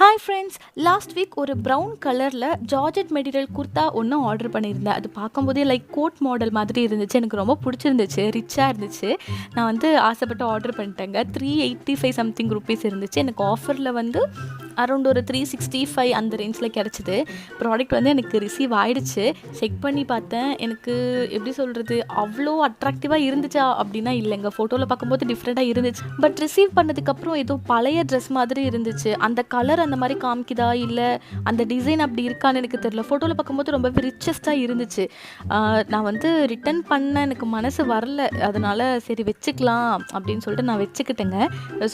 Hi friends, last week ஒரு brown கலரில் georgette material kurta ஒன்று ஆர்டர் பண்ணியிருந்தேன். அது பார்க்கும்போதே லைக் கோட் மாடல் மாதிரி இருந்துச்சு. எனக்கு ரொம்ப பிடிச்சிருந்துச்சு, ரிச்சாக இருந்துச்சு. நான் வந்து ஆசைப்பட்டு ஆர்டர் பண்ணிட்டேங்க. 385 சம்திங் ருபீஸ் இருந்துச்சு. எனக்கு ஆஃபரில் வந்து அரௌண்ட் ஒரு 365 அந்த ரேஞ்சில் கிடச்சிது. ப்ராடக்ட் வந்து எனக்கு ரிசீவ் ஆகிடுச்சு. செக் பண்ணி பார்த்தேன். எனக்கு எப்படி சொல்கிறது, அவ்வளோ அட்ராக்டிவாக இருந்துச்சா அப்படின்னா இல்லைங்க. ஃபோட்டோவில் பார்க்கும்போது டிஃப்ரெண்ட்டாக இருந்துச்சு. பட் ரிசீவ் பண்ணதுக்கப்புறம் ஏதோ பழைய ட்ரெஸ் மாதிரி இருந்துச்சு. அந்த கலர் அந்த மாதிரி காமிக்குதா இல்லை அந்த டிசைன் அப்படி இருக்கான்னு எனக்கு தெரியல. ஃபோட்டோவில் பார்க்கும்போது ரொம்பவே ரிச்சஸ்ட்டாக இருந்துச்சு. நான் வந்து ரிட்டன் பண்ண எனக்கு மனசு வரல. அதனால் சரி வச்சுக்கலாம் அப்படின்னு சொல்லிட்டு நான் வச்சுக்கிட்டேங்க.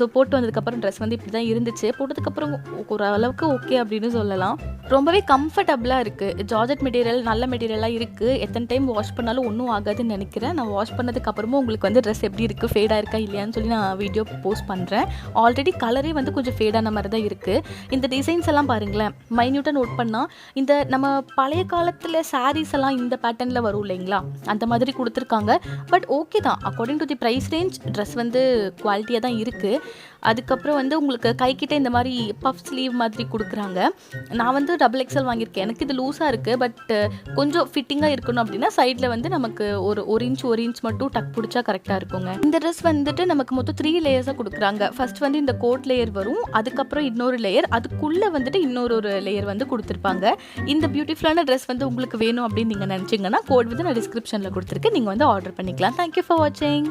ஸோ போட்டு வந்ததுக்கப்புறம் ட்ரெஸ் வந்து இப்படி தான் இருந்துச்சு. போட்டதுக்கப்புறம் ஒரு அளவுக்கு ஓகே அப்படின்னு சொல்லலாம். ரொம்பவே கம்ஃபர்டபுளாக இருக்குது. ஜார்ஜெட் மெட்டீரியல் நல்ல மெட்டீரியலாக இருக்குது. எத்தனை டைம் வாஷ் பண்ணாலும் ஒன்றும் ஆகாதுன்னு நினைக்கிறேன். நான் வாஷ் பண்ணதுக்கப்புறமும் உங்களுக்கு வந்து ட்ரெஸ் எப்படி இருக்குது, ஃபேடாக இருக்கா இல்லையான்னு சொல்லி நான் வீடியோ போஸ்ட் பண்ணுறேன். ஆல்ரெடி கலரே வந்து கொஞ்சம் ஃபேடான மாதிரி தான் இருக்குது. இந்த டிசைன்ஸ் எல்லாம் பாருங்களேன், மைன்யூட்டாக நோட் பண்ணால் இந்த நம்ம பழைய காலத்தில் சாரீஸ் எல்லாம் இந்த பேட்டர்னில் வரும் இல்லைங்களா, அந்த மாதிரி கொடுத்துருக்காங்க. பட் ஓகே தான், according to the price range dress வந்து குவாலிட்டியாக தான் இருக்குது. அதுக்கப்புறம் வந்து உங்களுக்கு கைக்கிட்ட இந்த மாதிரி பஃப் ஸ்லீவ் மாதிரி கொடுக்குறாங்க. நான் வந்து XXL வாங்கியிருக்கேன். எனக்கு இது லூஸாக இருக்குது. பட் கொஞ்சம் ஃபிட்டிங்காக இருக்கணும் அப்படின்னா சைடில் வந்து நமக்கு ஒரு இன்ச் மட்டும் டக் பிடிச்சா கரெக்டாக இருக்குங்க. இந்த ட்ரெஸ் வந்துட்டு நமக்கு மொத்தம் 3 லேயர்ஸாக கொடுக்குறாங்க. ஃபர்ஸ்ட் வந்து இந்த கோட் லேயர் வரும், அதுக்கப்புறம் இன்னொரு லேயர், அதுக்குள்ளே வந்துட்டு இன்னொரு லேயர் வந்து கொடுத்துருப்பாங்க. இந்த பியூட்டிஃபுல்லான ட்ரெஸ் வந்து உங்களுக்கு வேணும் அப்படின்னு நீங்கள் நினச்சிங்கன்னா கோட் வந்து நான் டிஸ்கிரிப்ஷனில் கொடுத்துருக்கேன். நீங்கள் வந்து ஆர்டர் பண்ணிக்கலாம். தேங்க்யூ ஃபார் வாட்சிங்.